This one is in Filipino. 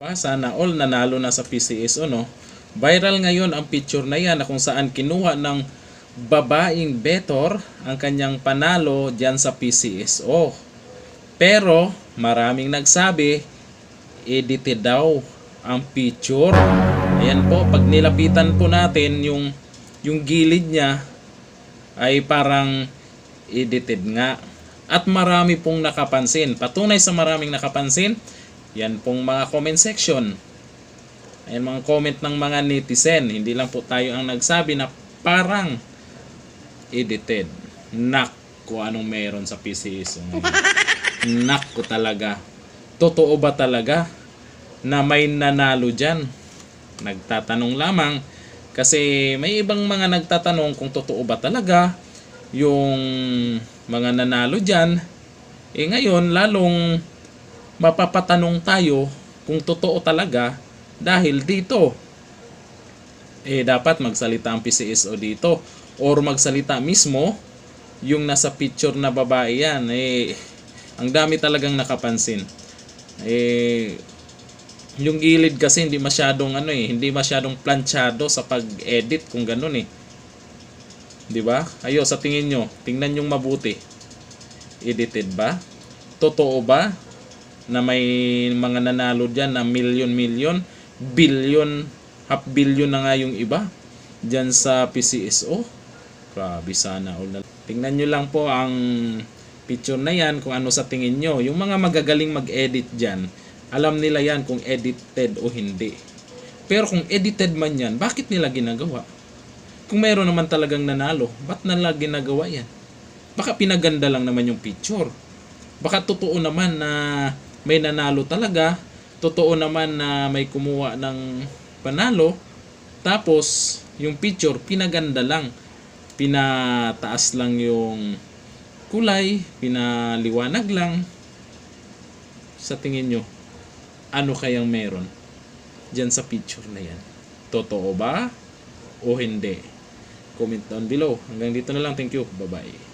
Sana all nanalo na sa PCSO, no? Viral ngayon ang picture na yan na kung saan kinuha ng babaeng betor ang kanyang panalo diyan sa PCSO. Pero maraming nagsabi edited daw ang picture. Ayan po, pag nilapitan po natin yung gilid niya ay parang edited nga. At marami pong nakapansin. Patunay sa maraming nakapansin, yan pong mga comment section. Ayan mga comment ng mga netizen. Hindi lang po tayo ang nagsabi na parang edited. Nak ko anong meron sa PCS. Nak ko talaga. Totoo ba talaga na may nanalo dyan? Nagtatanong lamang. Kasi may ibang mga nagtatanong kung totoo ba talaga yung mga nanalo dyan. Ngayon lalong mapapatanong tayo kung totoo talaga dahil dito dapat magsalita ang PCSO dito or magsalita mismo yung nasa picture na babae yan. Ang dami talagang nakapansin. Yung gilid kasi hindi masyadong hindi masyadong planchado sa pag-edit kung ganun 'di ba? Ayo sa tingin nyo, tingnan yung mabuti. Edited ba? Totoo ba na may mga nanalo dyan na million, billion, half billion na nga yung iba dyan sa PCSO? Grabe, sana all. Tingnan nyo lang po ang picture na yan kung ano sa tingin nyo. Yung mga magagaling mag-edit dyan, alam nila yan kung edited o hindi. Pero kung edited man yan, bakit nila ginagawa? Kung meron naman talagang nanalo, ba't nila ginagawa yan? Baka pinaganda lang naman yung picture. Baka totoo naman na may nanalo talaga, totoo naman na may kumuha ng panalo, tapos yung picture pinaganda lang, pinataas lang yung kulay, pinaliwanag lang. Sa tingin nyo, ano kayang meron dyan sa picture na yan? Totoo ba o hindi? Comment down below. Hanggang dito na lang. Thank you. Bye-bye.